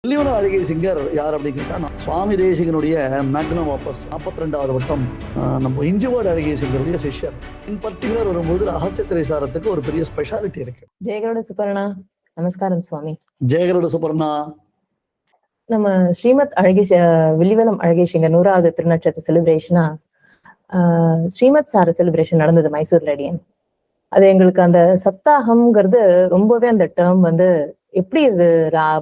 வெளியுறவு அழகிய சிங்கர் யார் அப்படின்னு கேட்டா, சுவாமி தேசிகனுடைய மேக்னம் ஆப்பஸ் 42வது வட்டம் நம்ம இஞ்சிவோடு அழகிய சிங்கருடைய சிஷ்யர். இன் பர்டிகுலர் வரும்போது ரகசியத்திரைசாரத்துக்கு ஒரு பெரிய ஸ்பெஷாலிட்டி இருக்கு. ஜெயகரோட சுப்பர்ணா. நமஸ்காரம் சுவாமி. ஜெயகரோட சுப்பர்ணா. நம்ம ஸ்ரீமத் அழகிய வில்லிவலம் அழகிய சிங்கர் 100வது திருநட்சத்திர செலிப்ரேஷனா ஸ்ரீமத் சார செலிப்ரேஷன் நடந்தது மைசூர்ல அடியன். அது எங்களுக்கு அந்த சப்தாகம்ங்கிறது ரொம்பவே அந்த டேர்ம் வந்து எப்படி இது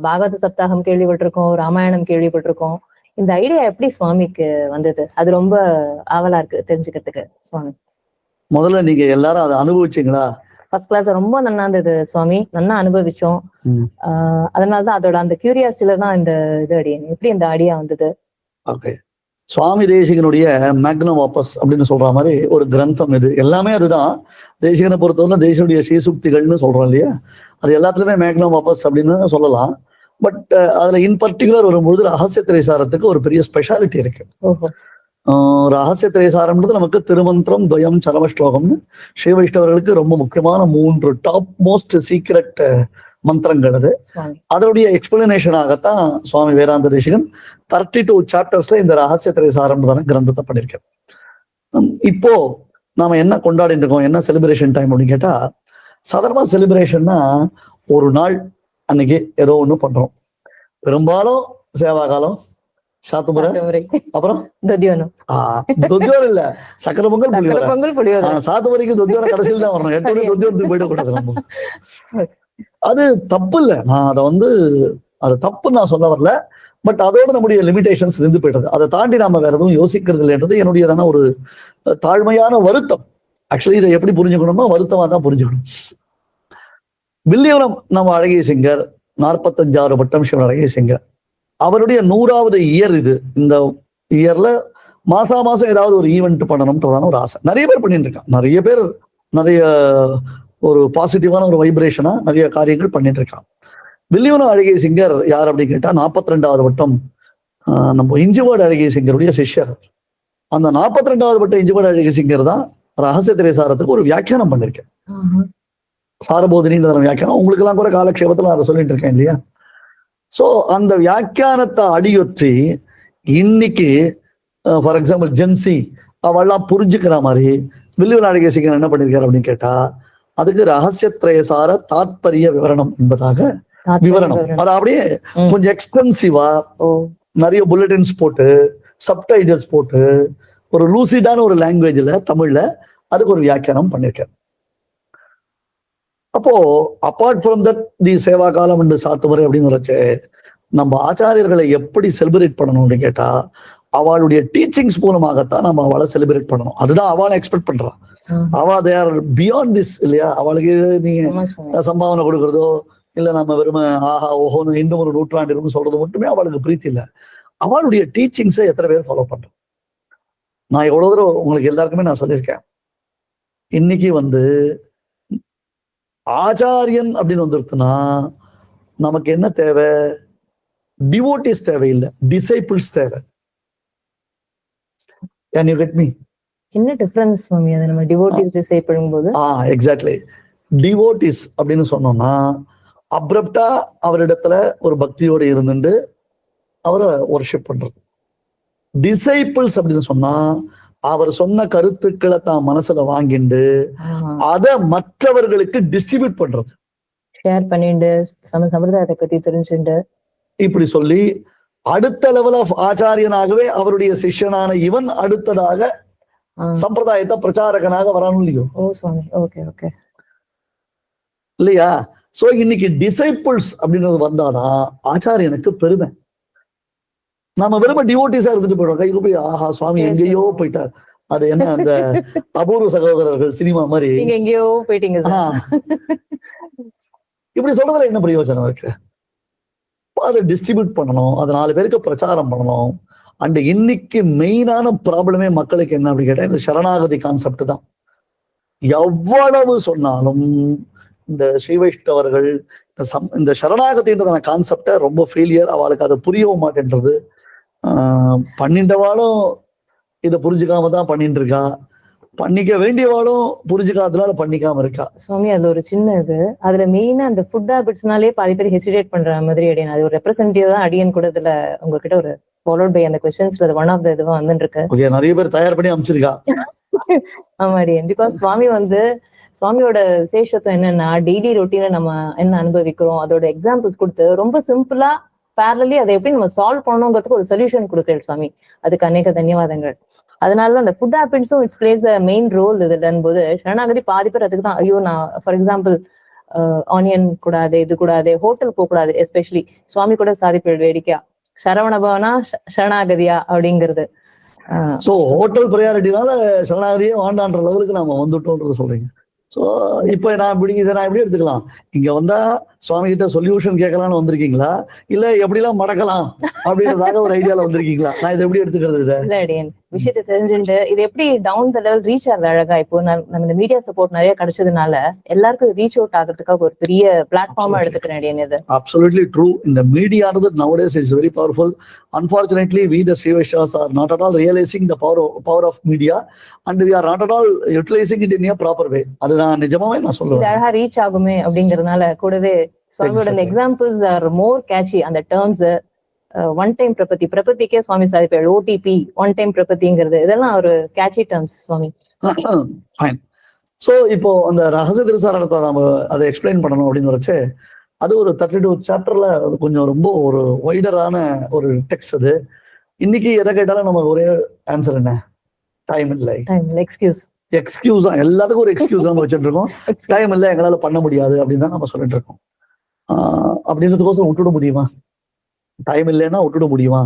பாகவத சப்தாகம் கேள்விப்பட்டிருக்கோம், ராமாயணம் கேள்விப்பட்டிருக்கோம். இந்த ஐடியா எப்படி சுவாமிக்கு வந்தது? அது ரொம்ப ஆவலா இருக்கு தெரிஞ்சுக்கிறதுக்கு சுவாமி. முதல்ல நீங்க எல்லாரும் அதை அனுபவிச்சீங்களா? ஃபர்ஸ்ட் கிளாஸ் ரொம்ப நல்லா இருந்தது சுவாமி, நல்லா அனுபவிச்சோம். அதனாலதான் அதோட அந்த கியூரியாசிட்டில தான் இந்த இது அடியன் எப்படி இந்த ஐடியா வந்தது. ஓகே, சுவாமி தேசிகனுடைய மேக்னம் ஆப்பஸ் அப்படின்னு சொல்ற மாதிரி ஒரு கிரந்தம் இது. எல்லாமே அதுதான். தேசிகனை பொறுத்தவரை தேசியனுடைய ஸ்ரீசுக்திகள்னு சொல்றோம் இல்லையா, அது எல்லாத்துலயுமே மேக்னம் ஆப்பஸ் அப்படின்னு சொல்லலாம். பட் அதுல இன் பர்டிகுலர் வரும்போது ரகசியத்திரைசாரத்துக்கு ஒரு பெரிய ஸ்பெஷாலிட்டி இருக்கு. ரகசியத்திரைசாரம்ன்றது நமக்கு திருமந்திரம், துவயம், சரம ஸ்லோகம்னு ஸ்ரீ வைஷ்ணவர்களுக்கு ரொம்ப முக்கியமான 3 டாப் மோஸ்ட் சீக்ரெட் மந்திரங்கள். அது அதனுடைய எக்ஸ்பிளனேஷனாகத்தான் சுவாமி வேதாந்த தேசிகன் 32 சாப்டர்ஸ்ல இந்த ரகசியத்திரைசாரம் கிரந்தத்தை பண்ணிருக்கேன். இப்போ நாம என்ன கொண்டாடிட்டு இருக்கோம், என்ன செலிப்ரேஷன் டைம் அப்படின்னு கேட்டா, சாதாரணமா செலிப்ரேஷன்னா ஒரு நாள் அன்னைக்கு ஏதோ ஒண்ணு பண்றோம். பெரும்பாலும் சேவா காலம், சாத்துமுறை, அப்புறம் தொத்தியோரம் இல்ல சக்கர பொங்கல், புளியோரம். சாத்துமுறைக்கு தொத்தியோரம் கடைசியில் தான் வரணும். 8 தொத்தியோரத்துக்கு போயிட கூடாது. நம்ம அது தப்பு இல்லை, நான் அதை அது தப்புன்னு நான் சொல்ல வரல. பட் அதோட நம்முடைய லிமிடேஷன்ஸ் இருந்து போயிடுது. அதை தாண்டி நாம வேற எதுவும் யோசிக்கிறது இல்லைன்றது என்னுடையதான ஒரு தாழ்மையான வருத்தம். ஆக்சுவலி இதை எப்படி புரிஞ்சுக்கணுமோ வருத்தமா தான் புரிஞ்சுக்கணும். வில்லிவலம் நம்ம அழகிய சிங்கர் 45வது வட்டம் சிவன் அழகிய சிங்கர் அவருடைய 100வது இயர் இது. இந்த இயர்ல மாசம் ஏதாவது ஒரு ஈவெண்ட் பண்ணணும்ன்றதான ஒரு ஆசை நிறைய பேர் பண்ணிட்டு இருக்காங்க. நிறைய பேர் நிறைய ஒரு பாசிட்டிவான ஒரு வைப்ரேஷனா நிறைய காரியங்கள் பண்ணிட்டு இருக்காங்க. வில்லிவலம் அழகிய சிங்கர் யார் அப்படின்னு கேட்டா, 42வது வட்டம் நம்ம இஞ்சிவோடு அழகிய சிங்கருடைய சிஷ்யர். அந்த 42வது வட்டம் இஞ்சிவோடு அழகிய சிங்கர் தான் ரகசியத்திரைசாரத்துக்கு ஒரு வியாக்கியானம் பண்ணிருக்கேன். சாரபோதினின்ற வியாக்கியானம் உங்களுக்கு எல்லாம் கூட காலக்ஷேபத்துல அதை சொல்லிட்டு இருக்கேன் இல்லையா. சோ அந்த வியாக்கியானத்தை அடியொற்றி இன்னைக்கு ஃபார் எக்ஸாம்பிள் ஜென்சி அவெல்லாம் புரிஞ்சுக்கிற மாதிரி வில்லிவலம் அழகிய சிங்கர் என்ன பண்ணிருக்காரு அப்படின்னு கேட்டா, அதுக்கு ரகசியத்திரைசார தாத்பரிய விவரணம் என்பதாக விவரணம். அது அப்படியே கொஞ்சம் எக்ஸ்பென்சிவா நிறைய புல்லட்டின்ஸ் போட்டு சப்டைட்டில்ஸ் போட்டு ஒரு லூசிடான ஒரு லாங்குவேஜ்ல தமிழ்ல அதுக்கு ஒரு வியாக்கியானம் பண்ணிருக்காரு. அப்போ apart from that the Seva காலம் என்று சாத்துமுறை அப்படின்னு வச்சு நம்ம ஆச்சாரியர்களை எப்படி செலிப்ரேட் பண்ணணும் அப்படின்னு கேட்டா, அவளுடைய டீச்சிங்ஸ் மூலமாகத்தான் நம்ம அவளை செலிப்ரேட் பண்ணணும். அதுதான் அவளை எக்ஸ்பெக்ட் பண்றான். அவ தே ஆர் பியாண்ட் திஸ் இல்லையா. அவளுக்கு நீங்க சம்பாவனை கொடுக்கறதோ இல்ல நம்ம வெறும ஆஹா ஓஹோன்னு இன்னும் ஒரு நூற்றாண்டு இருக்குன்னு சொல்றது மட்டுமே அவளுக்கு பிரீத்தி இல்லை. அவளுடைய டீச்சிங்ஸை எத்தனை பேர் ஃபாலோ பண்றோம். நான் எவ்வளவு தூரம் உங்களுக்கு எல்லாருக்குமே நான் சொல்லியிருக்கேன். இன்னைக்கு ஆச்சாரியன் அப்படின்னு வந்துருச்சுன்னா நமக்கு என்ன தேவை? டிவோட்டிஸ் தேவையில்லை, டிசைபிள்ஸ் தேவை. Can you get me? என்ன டிஃபரன்ஸ் சுவாமி அது நம்ம டிவோட்டிஸ் டிசைபிள்ங்கும்போது? எக்ஸாக்ட்லி. டிவோட்டிஸ் அப்படின்னு சொன்னோம்னா அப்ரப்டா அவரிடத்துல ஒரு பக்தியோட இருந்துட்டு அவரை வொர்ஷிப் பண்றது. டிசைபிள்ஸ் அப்படின்னு சொன்னா அவர் சொன்ன கருத்துக்களை தான் மனசுல வாங்கிண்டு அதை மற்றவர்களுக்கு டிஸ்ட்ரிபியூட் பண்றது, ஷேர் பண்ணிட்டு சம்பிரதாயத்தை பத்தி தெரிஞ்சுட்டு இப்படி சொல்லி அடுத்த லெவல் ஆஃப் ஆச்சாரியனாகவே அவருடைய சிஷ்யனான இவன் அடுத்ததாக சம்பிரதாயத்தை பிரச்சாரகனாக வரணும் இல்லையோ. இல்லையா? சோ இன்னைக்கு டிசைபிள்ஸ் அப்படின்றது வந்தாதான் ஆச்சாரியனுக்கு பெருமை. நாம வெறும டிவோட்டிஸா இருந்துட்டு போயிடுவோம். கைக்கு போய் ஆஹா சுவாமி எங்கேயோ போயிட்டார். அது என்ன அந்த அபூர்வ சகோதரர்கள் சினிமா மாதிரி எங்கேயோ போயிட்டீங்க இப்படி சொல்றதுல என்ன பிரயோஜனம் இருக்கு? அதை டிஸ்ட்ரிபியூட் பண்ணணும், அதை 4 பேருக்கு பிரச்சாரம் பண்ணணும். அண்ட் இன்னைக்கு மெயினான ப்ராப்ளமே மக்களுக்கு என்ன அப்படி கேட்டா, இந்த சரணாகதி கான்செப்ட் தான். எவ்வளவு சொன்னாலும் இந்த ஸ்ரீ வைஷ்ணவர்கள் இந்த சரணாகதின்றதான கான்செப்டை ரொம்ப ஃபெயிலியர். அவளுக்கு அதை புரியவும் மாட்டேன்றது. பண்ணிட்டவாலும் இதை புரிஞ்சுக்காம தான் பண்ணிட்டு இருக்கா. பண்ணிக்க வேண்டியவாளும் புரிஞ்சுக்காதனால பண்ணிக்காம இருக்கா. சுவாமி அது ஒரு சின்ன இது. அதுல மெயினா அந்த ஃபுட் ஹேபிட்ஸ்னாலே பாதி பேர் ஹெசிடேட் பண்ற மாதிரி அடியன். அது ஒரு ரெப்ரசன்டேட்டிவ் தான் அடியன் கூட இதுல உங்ககிட்ட ஒரு ஃபாலோட் பை அந்த கொஸ்டின்ஸ்ல ஒன் ஆஃப் த இதுவா வந்துட்டு இருக்கு. ஓகே, நிறைய பேர் தயார் பண்ணி அமைச்சிருக்கா. ஆமா அடியன். பிகாஸ் சுவாமி சுவாமியோட விசேஷத்துவம் என்னன்னா டெய்லி ரொட்டீனை நம்ம என்ன அனுபவிக்கிறோம் அதோட எக்ஸாம்பிள்ஸ் கொடுத்து ரொம்ப சிம்பிளா பேரலி அதை எப்படி நம்ம சால்வ் பண்ணணுங்கிறதுக்கு ஒரு சொல்யூஷன் கொடுக்குறேன் சுவாமி. அதுக்கு அநேக தன்யவாதங்கள். அதனால அந்த ஃபுட் ஹேபிட்ஸும் it's plays a main role இதுலன் போது சரணாகதி பாதி பேர் அதுக்கு தான் ஐயோ நான் ஃபார் எக்ஸாம்பிள் ஆனியன் கூடாது, இது கூடாது, ஹோட்டல் போக கூடாது. எஸ்பெஷலி சுவாமி கூட சாதிப்பு வேடிக்கையா சரவண பவனா சரணாகதியா அப்படிங்கிறது. சோ ஹோட்டல் ப்ரையாரிட்டினால சரணாகதியே வாண்டான்ற லெவலுக்கு நாம வந்துட்டோம்ன்றது சொல்றீங்க. ஸோ இப்போ நான் எப்படி எடுத்துக்கலாம், இங்க வந்தா சுவாமி கிட்ட சொல்யூஷன் கேட்கலாம்னு வந்திருக்கீங்களா, இல்ல எப்படிலாம் மடக்கலாம் அப்படின்றதாக ஒரு ஐடியால வந்திருக்கீங்களா? நான் இதை எப்படி எடுத்துக்கிறது? விஷயத்தை தெரிஞ்சுட்டு இது எப்படி டவுன் த லெவல் ரீச் ஆகுது அழகா. இப்போ நம்ம இந்த மீடியா சப்போர்ட் நிறைய கிடைச்சதுனால எல்லாருக்கும் ரீச் அவுட் ஆகிறதுக்காக ஒரு பெரிய பிளாட்ஃபார்மா எடுத்துக்கிறேன். இது absolutely true. இந்த மீடியானது nowadays is very powerful. Unfortunately, we the Sri Vaishnavas are not at all realizing the power of media and we are not at all utilizing it in a proper way. அது நான் நிஜமாவே நான் சொல்லுவேன். அழகா reach ஆகுமே அப்படிங்கறதுனால கூடவே சுவாமியோட அந்த எக்ஸாம்பிள்ஸ் ஆர் மோர் கேட்சி. அந்த டேர்ம்ஸ் ஒன் டைம் பிரபத்திக்கே சுவாமி சாதிப்பாரு. ஓடிபி ஒன் டைம் பிரபத்திங்கிறது இதெல்லாம் ஒரு கேட்சி டேர்ம்ஸ் சுவாமி. ஃபைன். ஸோ இப்போ அந்த ரகசிய திருசாரணத்தை நம்ம அதை எக்ஸ்பிளைன் பண்ணணும் அப்படின்னு வச்சு அது ஒரு 32 சாப்டர்ல கொஞ்சம் ரொம்ப ஒரு வைடரான ஒரு டெக்ஸ்ட். அது இன்னைக்கு எதை கேட்டாலும் நம்ம ஒரே ஆன்சர் என்ன, டைம் இல்லை, எக்ஸ்கியூஸ் தான். எல்லாத்துக்கும் ஒரு எக்ஸ்கியூஸ் நம்ம வச்சுட்டு இருக்கோம். டைம் இல்லை, எங்களால பண்ண முடியாது அப்படின்னு தான் நம்ம சொல்லிட்டு இருக்கோம். அப்படின்றதுக்கோசம் விட்டுட முடியுமா? டைம் இல்லைன்னா விட்டுட முடியுமா?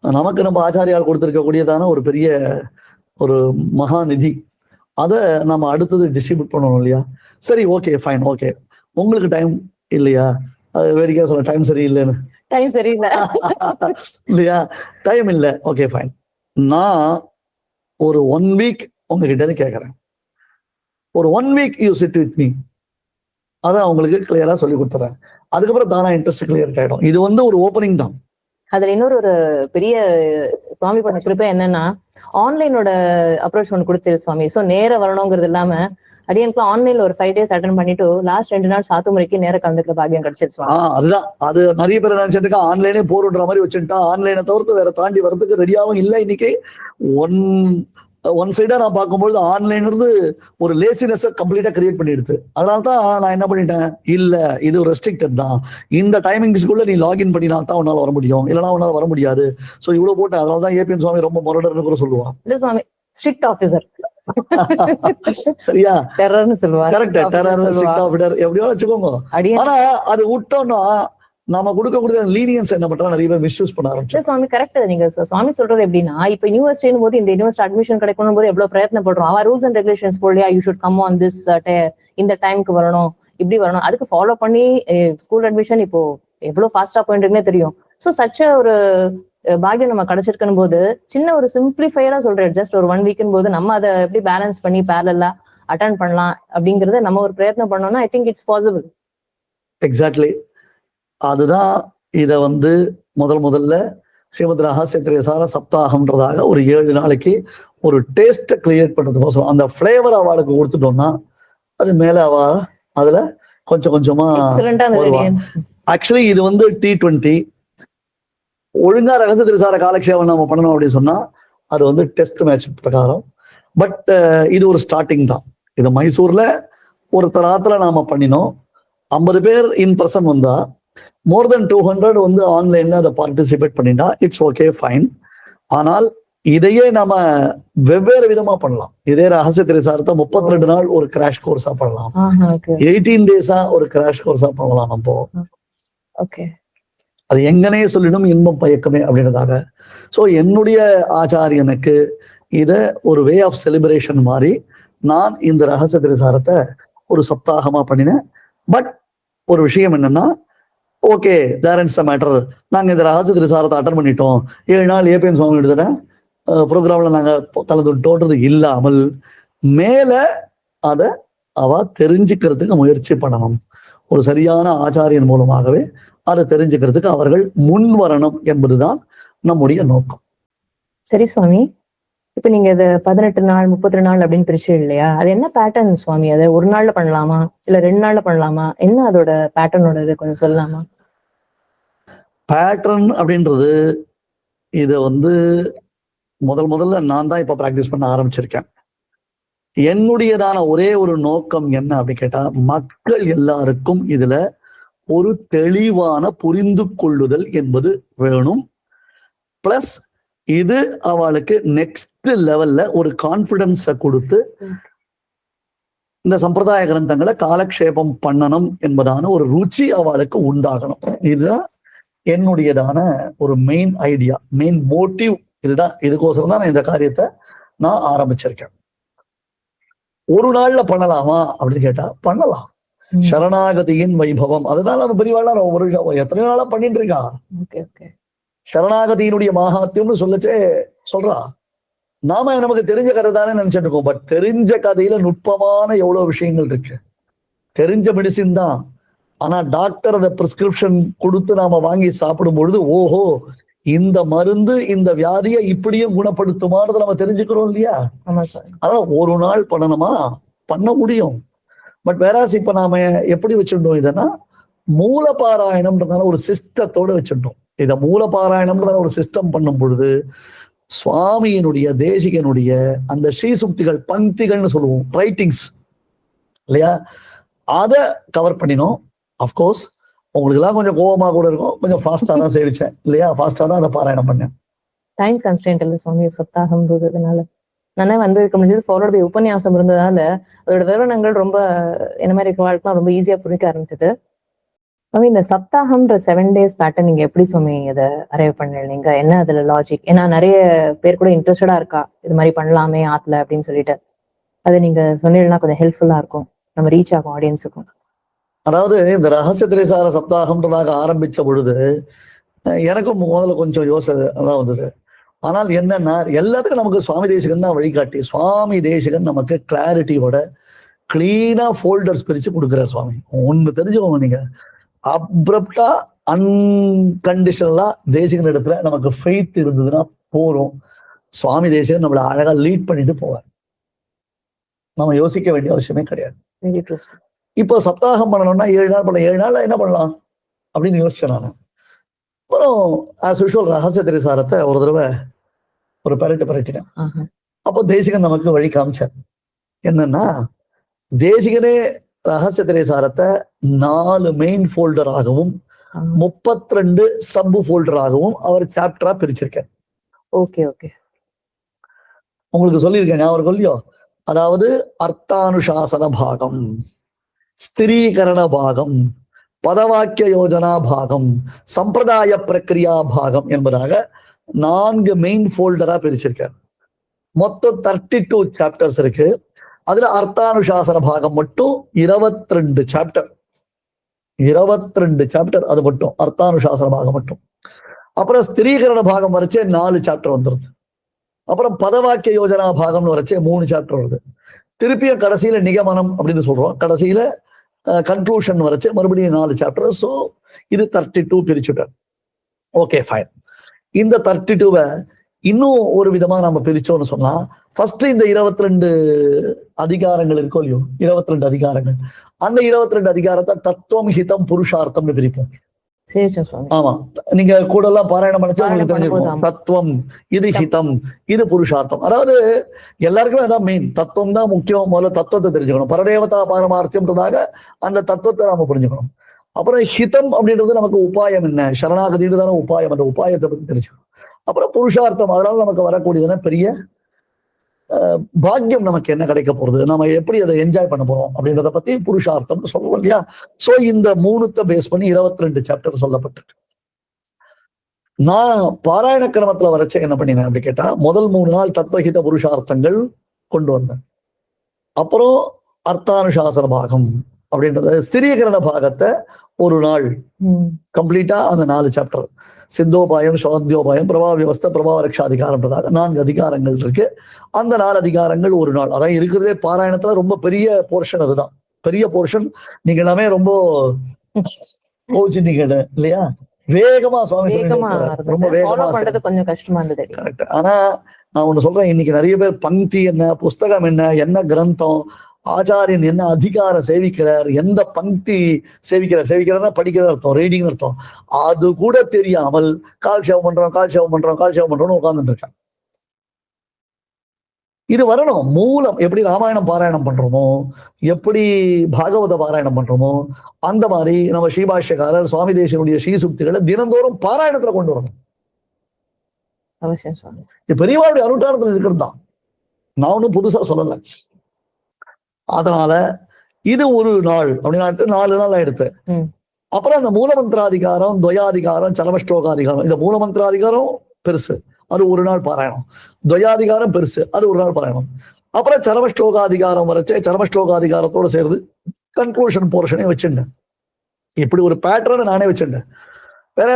நமக்கு நம்ம ஆச்சாரியால் கொடுத்துருக்கக்கூடியதான ஒரு பெரிய ஒரு மகாநிதி, அதை நம்ம அடுத்தது டிஸ்ட்ரிபியூட் பண்ணணும் இல்லையா? சரி, ஓகே, ஃபைன், ஓகே. உங்களுக்கு டைம் இல்லையா? அது வேடிக்கையா சொல்ல, டைம் சரியில்லைன்னு. டைம் சரியில்லை இல்லையா? டைம் இல்லை, ஓகே, ஃபைன். நான் ஒரு 1 வீக் உங்ககிட்ட இருந்து கேட்கறேன். ஒரு 1 week you sit with me, அதை அவங்களுக்கு கிளியரா சொல்லி கொடுத்துறேன். அதுக்கப்புறம் தானா இன்ட்ரெஸ்ட் கிளியர் ஆயிடும். இது ஒரு ஓப்பனிங் தான். அதுல இன்னொரு ஒரு பெரிய சுவாமி பண்ண குறிப்பா என்னன்னா ஆன்லைனோட அப்ரோச் ஒன்று கொடுத்துரு சுவாமி. சோ நேரம் வரணுங்கிறது இல்லாம அடியனுக்குலாம் ஆன்லைன்ல ஒரு 5 days அட்டன் பண்ணிட்டு லாஸ்ட் 2 நாள் சாத்துமுறைக்கு நேரம் கலந்துக்கிற பாக்கியம் கிடைச்சிருச்சு. அதுதான் அது நிறைய பேர் நினைச்சிட்டு ஆன்லைனே போடுற மாதிரி வச்சுட்டா ஆன்லைனை தவிர்த்து வேற தாண்டி வர்றதுக்கு ரெடியாகவும் இல்லை. இன்னைக்கு ஒன் சைடா நான் பார்க்கும்பொழுது ஆன்லைன் இருந்து ஒரு லேசினஸ் கம்ப்ளீட்டா கிரியேட் பண்ணிடுது. அதனாலதான் நான் என்ன பண்ணிட்டேன், இல்ல இது ரெஸ்ட்ரிக்டட் தான், இந்த டைமிங்ஸ்க்குள்ள நீ லாகின் பண்ணினால்தான் உன்னால வர முடியும், இல்லைன்னா உன்னால வர முடியாது. சோ இவ்வளவு போட்டேன். அதனாலதான் ஏபிஎன் சுவாமி ரொம்ப மொரடர்னு கூட சொல்லுவான். இல்ல சுவாமி, ஸ்ட்ரிக்ட் ஆபீசர். சரியா? டெரர்னு சொல்லுவாங்க. கரெக்ட், டெரர், ஸ்ட்ரிக்ட் ஆபீசர் எப்படியோ வச்சுக்கோங்க. ஆனா அது விட்டோம்னா நாம கொடுக்கக்கூடிய லீனியன்ஸ் என்ன பண்றோம், நிறைய பேர் மிஸ்யூஸ் பண்ண ஆரம்பிச்சு. சுவாமி கரெக்ட். நீங்க சுவாமி சொல்றது எப்படின்னா, இப்ப யூனிவர்சிட்டி போது இந்த யூனிவர்சிட்டி அட்மிஷன் கிடைக்கணும் போது எவ்வளவு பிரயத்னப்படுறோம். அவ ரூல்ஸ் அண்ட் ரெகுலேஷன்ஸ் போலியா, you should come on this, இந்த டைமுக்கு வரணும், இப்படி வரணும், அதுக்கு ஃபாலோ பண்ணி ஸ்கூல் அட்மிஷன் இப்போ எவ்வளவு ஃபாஸ்டா போயிட்டு இருக்குன்னே தெரியும். சோ சச்ச ஒரு பாக்கியம் நம்ம கிடைச்சிருக்கணும் போது சின்ன ஒரு சிம்பிளிஃபைடா சொல்றேன். ஜஸ்ட் ஒரு 1 வீக் போது நம்ம அதை எப்படி பேலன்ஸ் பண்ணி பேரலா அட்டன் பண்ணலாம் அப்படிங்கறத நம்ம ஒரு பிரயத்னம் பண்ணோம்னா I think it's possible. Exactly. அதுதான் இதை முதல்ல ஸ்ரீமத் ரகசியத்ரய சார சப்தாகம்ன்றதாக ஒரு 7 நாளைக்கு ஒரு டேஸ்ட் கிரியேட் பண்றதுக்கோசரம் அந்த பிளேவர் அவளுக்கு கொடுத்துட்டோம்னா அது மேல அவ அதுல கொஞ்சமா ஆக்சுவலி இது T20 ஒழுங்கா ரகசியத்ரய சார காலக்ஷேபம் நம்ம பண்ணணும் அப்படின்னு சொன்னா அது டெஸ்ட் மேட்ச் பிரகாரம். பட் இது ஒரு ஸ்டார்டிங் தான். இது மைசூர்ல ஒரு தராத்துல நாம பண்ணினோம். 50 பேர் இன் பர்சன் வந்தா மோர் தென் 200 ஆன்லைன்ல அதை பார்ட்டிசிபேட் பண்ணிட்டா இட்ஸ் ஓகே, ஃபைன். ஆனால் இதையே நம்ம வெவ்வேறு விதமா பண்ணலாம். இதே ரகசியத்ரய சாரத்தை 32 நாள் ஒரு கிராஷ் கோர்ஸா பண்ணலாம், 18 டேஸா ஒரு கிராஷ் கோர்ஸா பண்ணலாம். நம்ம அது எங்கனே சொல்லிடும் இன்பம் பயக்கமே அப்படின்றதாக. ஸோ என்னுடைய ஆச்சாரியனுக்கு இத ஒரு வே ஆஃப் செலிப்ரேஷன் மாதிரி நான் இந்த ரகசியத்ரய சாரத்தை ஒரு சப்தாகமா பண்ணினேன். பட் ஒரு விஷயம் என்னன்னா, okay, there is a matter. நாங்க இந்த ரகசியத்ரய சாரத்தை அட்டன் பண்ணிட்டோம், 7 நாள் ஏபிஎன் சுவாமி எடுத்துன ப்ரோக்ராம்ல நாங்க கலந்துட்டோன்றது இல்லாமல் மேல அதை அவ தெரிஞ்சுக்கிறதுக்கு முயற்சி பண்ணணும். ஒரு சரியான ஆச்சாரியன் மூலமாகவே அதை தெரிஞ்சுக்கிறதுக்கு அவர்கள் முன் வரணும் என்பதுதான் நம்முடைய நோக்கம். சரி சுவாமி, இப்ப நீங்க இது 18 நாள் 32 நாள் அப்படின்னு பிரிச்சு இல்லையா, அது என்ன பேட்டர்ன் சுவாமி? அது ஒரு நாள்ல பண்ணலாமா இல்ல 2 நாள்ல பண்ணலாமா? என்ன அதோட பேட்டர்னோட இது கொஞ்சம் சொல்லலாமா? பேட்டர்ன் அப்படின்றது இதை முதல்ல நான் தான் இப்ப பிராக்டிஸ் பண்ண ஆரம்பிச்சிருக்கேன். என்னுடையதான ஒரே ஒரு நோக்கம் என்ன அப்படின்னு கேட்டா, மக்கள் எல்லாருக்கும் இதுல ஒரு தெளிவான புரிந்து கொள்ளுதல் என்பது வேணும். பிளஸ் இது அவளுக்கு நெக்ஸ்ட் லெவல்ல ஒரு கான்பிடன்ஸை கொடுத்து இந்த சம்பிரதாய கிரந்தங்களை காலக்ஷேபம் பண்ணணும் என்பதான ஒரு ருச்சி அவளுக்கு உண்டாகணும். இதுதான் என்னுடையதான ஒரு மெயின் ஐடியா, மெயின் மோட்டிவ். இதுதான், இதுக்கோசரம் தான் நான் இந்த காரியத்தை நான் ஆரம்பிச்சிருக்கேன். ஒரு நாள்ல பண்ணலாமா அப்படின்னு கேட்டா பண்ணலாம். சரணாகதியின் வைபவம், அதனால நம்ம பெரியவாள் ஒரு எத்தனையோ நாளா பண்ணிட்டு இருக்கான். சரணாகதியினுடைய மகாத்மியம்னு சொல்லச்சே சொல்றா. நாம நமக்கு தெரிஞ்ச கதை தானே நினைச்சிட்டு இருக்கோம். பட் தெரிஞ்ச கதையில நுட்பமான எவ்வளவு விஷயங்கள் இருக்கு. தெரிஞ்ச மெடிசின் தான், ஆனா டாக்டர் அதை பிரிஸ்கிரிப்ஷன் கொடுத்து நாம வாங்கி சாப்பிடும் பொழுது ஓஹோ இந்த மருந்து இந்த வியாதியை இப்படியும் குணப்படுத்துமானதை நம்ம தெரிஞ்சுக்கிறோம் இல்லையா. அதனால ஒரு நாள் பண்ணணுமா, பண்ண முடியும். பட் வேறாஸ் இப்ப நாம எப்படி வச்சுட்டோம் இதனா, மூல பாராயணம்ன்றதால ஒரு சிஸ்டத்தோட வச்சுட்டோம். இத மூல பாராயணம்ன்றதால ஒரு சிஸ்டம் பண்ணும் பொழுது சுவாமியினுடைய தேசிகனுடைய அந்த ஸ்ரீசுக்திகள் பங்கிகள்னு சொல்லுவோம், ரைட்டிங்ஸ் இல்லையா, அதை கவர் பண்ணினோம். அப்கோர்ஸ் உங்களுக்கு எல்லாம் கொஞ்சம் கோபமா கூட இருக்கும், கொஞ்சம் ஃபாஸ்டா தான் சேவிச்சேன் இல்லையா, ஃபாஸ்டா தான் அதை பாராயணம் பண்ணேன். டைம் கன்ஸ்டன்ட் இல்லை சுவாமி, சப்தாகம் இருந்ததுனால நானே இருக்க முடிஞ்சது. ஃபாலோட் பை உபன்யாசம் இருந்ததுனால அதோட விவரணங்கள் ரொம்ப என்ன மாதிரி வாழ்க்கை ரொம்ப ஈஸியா புரிக்க ஆரம்பிச்சது. இந்த சப்தாகம்ன்ற 7 days பேட்டர்ன் நீங்க எப்படி சுவாமி இதை அரைவ் பண்ணீங்க? என்ன அதுல லாஜிக்? ஏன்னா நிறைய பேர் கூட இன்ட்ரெஸ்டடா இருக்கா இது மாதிரி பண்ணலாமே ஆத்துல அப்படின்னு சொல்லிட்டு. அதை நீங்க சொன்னீங்கன்னா கொஞ்சம் ஹெல்ப்ஃபுல்லா இருக்கும், நம்ம ரீச் ஆகும் ஆடியன்ஸுக்கும். அதாவது இந்த ரகசியத்திரைசார சப்தாகம்ன்றதாக ஆரம்பிச்ச பொழுது எனக்கும் முதல்ல கொஞ்சம் யோசனை தான் வந்தது. ஆனால் என்னன்னா, எல்லாத்துக்கும் நமக்கு சுவாமி தேசிகன் தான் வழிகாட்டி. சுவாமி தேசிகன் நமக்கு கிளாரிட்டியோட கிளீனா ஃபோல்டர்ஸ் பிரிச்சு கொடுக்குறாரு சுவாமி. ஒண்ணு தெரிஞ்சுக்கோங்க, நீங்க அப்ரப்டா அன்கண்டிஷனலா தேசிகன் இடத்துல நமக்கு ஃபெய்த் இருந்ததுன்னா போறோம், சுவாமி தேசிகன் நம்மளை அழகா லீட் பண்ணிட்டு போவார். நம்ம யோசிக்க வேண்டிய அவசியமே கிடையாது. இப்போ சப்தாகம் பண்ணணும்னா 7 நாள் பண்ணலாம். 7 நாள்ல என்ன பண்ணலாம் அப்படின்னு யோசிச்சேன் நான். அப்புறம் ஆஸ் யூஷுவல் ரகசியத்திரைசாரத்தை ஒரு தடவை ஒரு பரட்டினேன். அப்போ தேசிகன் நமக்கு வழி காமிச்சார். என்னன்னா, தேசிகனே ரகசியத்திரைசாரத்தை 4 மெயின் ஃபோல்டராகவும் 32 சப் ஃபோல்டராகவும் அவர் சாப்டரா பிரிச்சிருக்கார். ஓகே ஓகே, உங்களுக்கு சொல்லியிருக்கேன் ஞாபகம் இல்லையோ. அதாவது அர்த்தானுசாசன பாகம், ஸ்திரீகரண பாகம், பதவாக்கிய யோஜனா பாகம், சம்பிரதாய பிரக்ரியா பாகம் என்பதாக 4 மெயின் ஃபோல்டரா பிரிச்சிருக்கார். மொத்தம் 32 சாப்டர்ஸ் இருக்கு. அதுல அர்த்தானுசாசன பாகம் மட்டும் 22 சாப்டர். 22 சாப்டர் அது மட்டும், அர்த்தானுசாசன பாகம் மட்டும். அப்புறம் ஸ்திரீகரண பாகம் வரைச்சே 4 சாப்டர் வந்துருது. அப்புறம் பதவாக்கிய யோஜனா பாகம்னு வரைச்சே 3 சாப்டர் வருது. திருப்பியும் கடைசியில நிகமனம் அப்படின்னு சொல்றோம், கடைசியில கன்க்ளூஷன் வரைச்சே மறுபடியும் 4 சாப்டர். ஸோ இது 32 பிரிச்சுட்டார். Okay fine. இந்த 32வை இன்னும் ஒரு விதமா நம்ம பிரிச்சோம்னு சொன்னா, ஃபர்ஸ்ட் இந்த 22 அதிகாரங்கள் இருக்கோ இல்லையோ, 22 அதிகாரங்கள், அந்த 22 அதிகாரத்தை தத்துவம் ஹிதம் புருஷார்த்தம்னு பிரிப்போம். ஆமா, நீங்க கூட எல்லாம் பாராயணம் பண்ணிச்சா உங்களுக்கு தெரிஞ்சிருக்கும். தத்துவம், இது ஹிதம், இது புருஷார்த்தம். அதாவது எல்லாருக்குமே அதான் மெயின், தத்துவம் தான் முக்கியம். முதல்ல தத்துவத்தை தெரிஞ்சுக்கணும், பரதேவதா பாரமார்த்தியம்ன்றதாக அந்த தத்துவத்தை நாம புரிஞ்சுக்கணும். அப்புறம் ஹிதம் அப்படின்றது நமக்கு உபாயம் என்ன, சரணாகதின்னு தானே உபாயம், அந்த உபாயத்தை பத்தி தெரிஞ்சுக்கணும். அப்புறம் புருஷார்த்தம், அதனால நமக்கு வரக்கூடியதுன்னா பெரிய பாக்கியம் நமக்கு என்ன கிடைக்க போறது, நம்ம எப்படி அதை என்ஜாய் பண்ண போறோம் அப்படின்றத பத்தி புருஷார்த்தம்னு சொல்லுவோம் இல்லையா. சோ இந்த 3 பேஸ் பண்ணி 22 சாப்டர் சொல்லப்பட்டிருக்கு. நான் பாராயண கிரமத்துல வரைச்ச என்ன பண்ணினேன் அப்படி கேட்டா, முதல் 3 நாள் தத்துவஹித புருஷார்த்தங்கள் கொண்டு வந்தேன். அப்புறம் அர்த்தானுசாசன பாகம் அப்படின்றது, ஸ்திரீகரண பாகத்தை ஒரு நாள் கம்ப்ளீட்டா அந்த 4 சாப்டர், சித்தோபாயம், சோத்தியோபாயம், பிரபா வியவஸ்தை, பிரபாவ ரக்ஷா அதிகாரம்ன்றதாக 4 அதிகாரங்கள் இருக்கு. அந்த 4 அதிகாரங்கள் ஒரு நாள். அதான் இருக்கிறதே பாராயணத்துல ரொம்ப பெரிய போர்ஷன். அதுதான் பெரிய போர்ஷன். நீங்க எல்லாமே ரொம்ப கோச்சிட்டீங்க இல்லையா, வேகமா சுவாமி ரொம்ப வேகமா கொஞ்சம் கஷ்டமா இருந்தது. கரெக்ட். ஆனா நான் ஒண்ணு சொல்றேன், இன்னைக்கு நிறைய பேர் பங்கி என்ன, புஸ்தகம் என்ன, என்ன கிரந்தம், ஆச்சாரியன் என்ன அதிகாரம் சேவிக்கிறார், எந்த பங்கி சேவிக்கிறார்னா படிக்கிற அர்த்தம், ரீடிங் அர்த்தம், அது கூட தெரியாமல் கால்ஷேவம் பண்றோம்னு உட்கார்ந்துட்டு இருக்கேன். இது வரணும். மூலம் எப்படி ராமாயணம் பாராயணம் பண்றோமோ, எப்படி பாகவத பாராயணம் பண்றோமோ, அந்த மாதிரி நம்ம ஸ்ரீபாஷ்யக்காரர் சுவாமி தேசிகனுடைய ஸ்ரீசுக்திகளை தினந்தோறும் பாராயணத்துல கொண்டு வரணும். அவசியம் சுவாமி. இது பெரியவாளுடைய அனுஷ்டானத்துல இருக்கிறது தான், நான் ஒன்னும் புதுசா சொல்லல. அதனால இது ஒரு நாள் அப்படின்னு எடுத்து 4 நாள் எடுத்து, அப்புறம் அந்த மூலமந்திராதிகாரம், துவயாதிகாரம், சரமஸ்லோகாதிகாரம், இந்த மூலமந்திராதிகாரம் பெருசு, அது ஒரு நாள் பாராயணம். துவயாதிகாரம் பெருசு, அது ஒரு நாள் பாராயணம். அப்புறம் சரமஸ்லோகாதிகாரம் வரைச்சே சரமஸ்லோகாதிகாரத்தோட சேர்ந்து கன்க்ளூஷன் போர்ஷனே வச்சுட்டேன். இப்படி ஒரு பேட்டர்னை நானே வச்சுட்டேன். வேற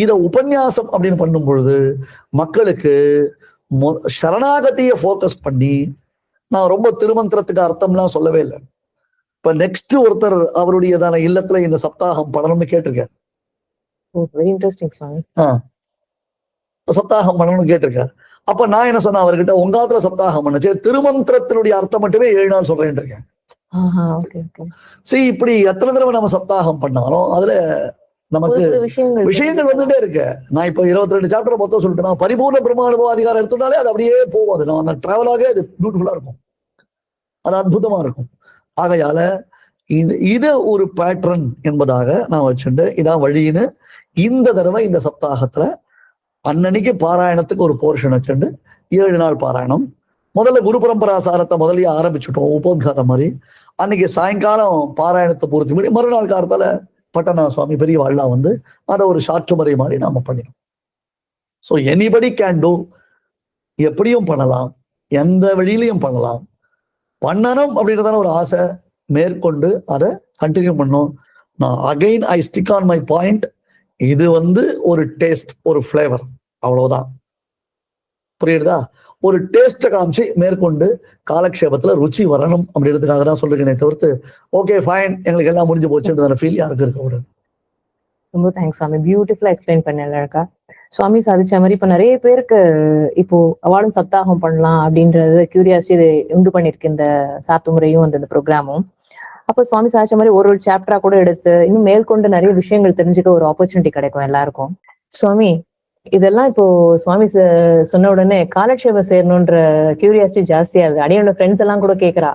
இத உபன்யாசம் அப்படின்னு பண்ணும் பொழுது மக்களுக்கு சரணாகதியை போக்கஸ் பண்ணி, நான் ரொம்ப திருமந்திரத்துக்கு அர்த்தம்லாம் சொல்லவே இல்லை. இப்ப நெக்ஸ்ட் ஒருத்தர் அவருடையதான இல்லத்துல இந்த சப்தாகம் பண்ணணும்னு கேட்டிருக்காரு. வெரி இன்ட்ரெஸ்டிங் சுவாமி. சப்தாகம் பண்ணணும்னு கேட்டிருக்காரு. அப்ப நான் என்ன சொன்னேன் அவர்கிட்ட, உங்காத்துல சப்தாகம் பண்ணுச்சு, திருமந்திரத்தினுடைய அர்த்தம் மட்டுமே 7 நாள் சொல்றேன் இருக்கேன். சரி, இப்படி எத்தனை தடவை நம்ம சப்தாகம் பண்ணாலும் அதுல நமக்கு விஷயங்கள் வந்துட்டே இருக்கு. நான் இப்ப 22 சாப்டர் மொத்தம் சொல்லிட்டேன். பரிபூர்ண பிரம்மானுபவ அதிகாரம் எடுத்துட்டாலே அது அப்படியே போவாது. நான் அந்த டிராவலாக அது பியூட்டிஃபுல்லா இருக்கும், அது அற்புதமா இருக்கும். ஆகையால இது ஒரு பேட்டர்ன் என்பதாக நான் வச்சுட்டு, இதான் வழின்னு இந்த தடவை இந்த சப்தாகத்துல அன்னன்னைக்கு பாராயணத்துக்கு ஒரு போர்ஷன் வச்சுட்டு 7 நாள் பாராயணம். முதல்ல குரு பரம்பரா சாரத்தை முதல்லயே ஆரம்பிச்சுட்டோம், உபோத்காரம் மாதிரி. அன்னைக்கு சாயங்காலம் பாராயணத்தை பூர்த்தி பண்ணி மறுநாள் காலத்தால பட்டனா சுவாமி பெரியவாள்லாம் வந்து அதை ஒரு சாற்றுமுறை மாதிரி நாம பண்ணிடும். ஸோ எனிபடி கேன் டூ, எப்படியும் பண்ணலாம், எந்த வழியிலையும் பண்ணலாம். பண்ணணும் அப்படின்றதான ஒரு ஆசை மேற்கொண்டு அதை கண்டினியூ பண்ணும். நான் again I stick on my point. இது வந்து ஒரு டேஸ்ட், ஒரு ஃபிளேவர், அவ்வளவுதான். புரியுதா? ஒரு டேஸ்ட்டை காமிச்சு மேற்கொண்டு காலக்ஷேபத்துல ருச்சி வரணும் அப்படின்றதுக்காக தான் சொல்றேன் தவிர்த்து ஓகே ஃபைன் எங்களுக்கு எல்லாம் முடிஞ்சு போச்சுன்றதான ஃபீல் யாருக்கு இருக்க கூடாது. ரொம்ப தேங்க்ஸ் சுவாமி, பியூட்டிஃபுல்லா எக்ஸ்பிளைன் பண்ணலக்கா. சுவாமி சாதிச்ச மாதிரி இப்ப நிறைய பேருக்கு இப்போ அவார்டும் சப்தாகம் பண்ணலாம் அப்படின்றது கியூரியாசிட்டி இது உண்டு பண்ணிருக்கு இந்த சாத்து முறையும் அந்த ப்ரோக்ராமும். அப்ப சுவாமி சாதிச்ச மாதிரி ஒரு சாப்டரா கூட எடுத்து இன்னும் மேற்கொண்டு நிறைய விஷயங்கள் தெரிஞ்சுக்க ஒரு ஆப்பர்ச்சுனிட்டி கிடைக்கும் எல்லாருக்கும். சுவாமி இதெல்லாம் இப்போ சுவாமி சொன்ன உடனே காலட்சேபம் சேரணும்ன்ற கியூரியாசிட்டி ஜாஸ்தியாகுது. அடியோட ஃப்ரெண்ட்ஸ் எல்லாம் கூட கேட்கறா,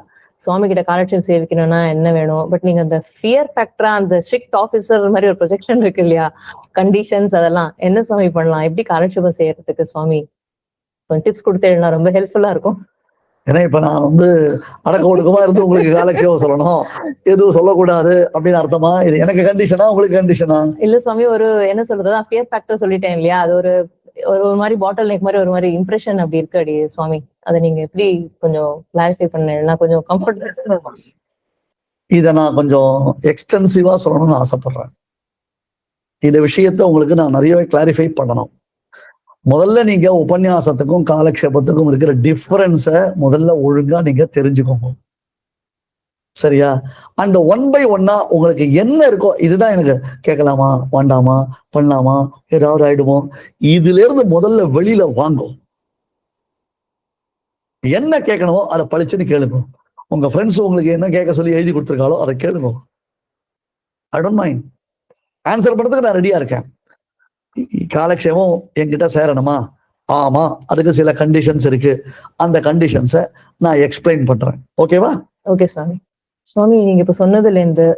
சுவாமி கிட்ட காலட்சேபம் சேவிக்கணும்னா என்ன வேணும்? பட் நீங்க அந்த ஃபியர் ஃபேக்டரா, அந்த ஸ்ட்ரிக்ட் ஆஃபீஸர் மாதிரி ஒரு ப்ரொஜெக்ஷன் இருக்கு இல்லையா, கண்டிஷன்ஸ், அதெல்லாம் என்ன சுவாமி பண்ணலாம்? எப்படி காலட்சேபம் செய்யறதுக்கு சுவாமி டிப்ஸ் கொடுத்தேன்னா ரொம்ப ஹெல்ப்ஃபுல்லா இருக்கும். ஏன்னா இப்ப நான் வந்து அடக்க ஒடுக்கமா இருந்து உங்களுக்கு காலக்ஷேபம் சொல்லணும், எதுவும் சொல்லக்கூடாது அப்படின்னு அர்த்தமா? இது எனக்கு கண்டிஷனா, உங்களுக்கு கண்டிஷனா? இல்ல சுவாமி, ஒரு என்ன சொல்றது, ஃபியர் ஃபேக்டர் சொல்லிட்டேன் இல்லையா, அது ஒரு ஒரு மாதிரி பாட்டில் நெக் மாதிரி ஒரு மாதிரி இம்ப்ரெஷன் அப்படி இருக்கு அடி சுவாமி. அதை நீங்க எப்படி கொஞ்சம் கிளாரிஃபை பண்ணா கொஞ்சம் கம்ஃபர்டபுள். இதை நான் கொஞ்சம் எக்ஸ்டென்சிவா சொல்லணும்னு ஆசைப்படுறேன். இந்த விஷயத்த உங்களுக்கு நான் நிறையவே கிளாரிஃபை பண்ணணும். முதல்ல நீங்க உபன்யாசத்துக்கும் காலக்ஷேபத்துக்கும் இருக்கிற டிஃபரன்ஸை முதல்ல ஒழுங்கா நீங்க தெரிஞ்சுக்கோங்க, சரியா? அண்ட் 1 by 1 உங்களுக்கு என்ன இருக்கோ, இதுதான் எனக்கு கேட்கலாமா, வேண்டாமா, பண்ணலாமா, ஏதாவது ஆயிடுமோ, இதுல இருந்து முதல்ல வெளியில வாங்கும். என்ன கேட்கணுமோ அதை படிச்சுன்னு கேளுங்க. உங்க ஃப்ரெண்ட்ஸ் உங்களுக்கு என்ன கேட்க சொல்லி எழுதி கொடுத்துருக்காளோ அதை கேளுங்க. ஐ டோன்ட் மைண்ட், ஆன்சர் பண்றதுக்கு நான் ரெடியா இருக்கேன். காலக்ஷேபம் என்கிட்ட சேரணுமா? ஆமா, அதுக்கு சில கண்டிஷன்ஸ் இருக்கு. அந்த கண்டிஷன்ஸை நான் எக்ஸ்பிளைன் பண்றேன். ஓகேவா? ஓகே சுவாமி. சுவாமி நீங்க இப்ப சொன்னதுல இருந்து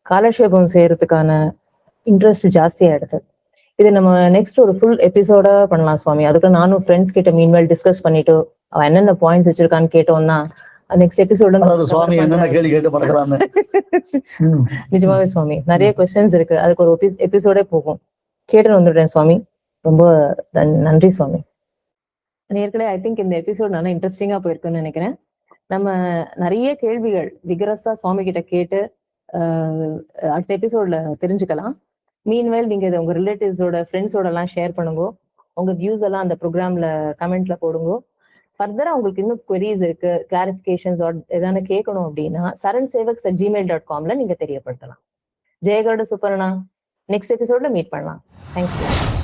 காலக்ஷேபம் செய்யறதுக்கான இன்ட்ரெஸ்ட் ஜாஸ்தி ஆயிடுது. இது நம்ம நெக்ஸ்ட் ஒரு ஃபுல் எபிசோட பண்ணலாம் சுவாமி. அதுக்கு நானும் ஃப்ரெண்ட்ஸ் கிட்ட மீன்வேல் டிஸ்கஸ் பண்ணிட்டு அவன் என்னென்ன பாயிண்ட்ஸ் வச்சிருக்கான்னு கேட்டோம்னா நெக்ஸ்ட் எபிசோட சுவாமி என்னென்ன கேள்வி கேட்டு பண்றாங்க. நிஜமாவே சுவாமி நிறைய क्वेश्चंस இருக்கு, அதுக்கு ஒரு எபிசோடே போகும். கேட்டு வந்துடுறேன் சுவாமி. ரொம்ப நன்றி சுவாமி. நேர்களே, ஐ திங்க் இந்த எபிசோட் நல்லா இன்ட்ரெஸ்டிங்கா போயிருக்குன்னு நினைக்கிறேன். நம்ம நிறைய கேள்விகள் விகரஸா சுவாமி கிட்ட கேட்டு அடுத்த எபிசோட்ல தெரிஞ்சுக்கலாம். மீன்வேல் நீங்க இதை உங்க ரிலேட்டிவ்ஸோட ஃப்ரெண்ட்ஸோட எல்லாம் ஷேர் பண்ணுங்க. உங்க வியூஸ் எல்லாம் அந்த ப்ரோக்ராம்ல கமெண்ட்ல போடுங்க. ஃபர்தரா உங்களுக்கு இன்னும் queries இருக்கு, கிளாரிபிகேஷன்ஸ் எதான கேட்கணும் அப்படின்னா saransevaks@gmail.com நீங்க தெரியப்படுத்தலாம். ஜெயகருட சுப்பர்ணா நெக்ஸ்ட் எபிசோட்ல மீட் பண்ணலாம். தேங்க்யூ.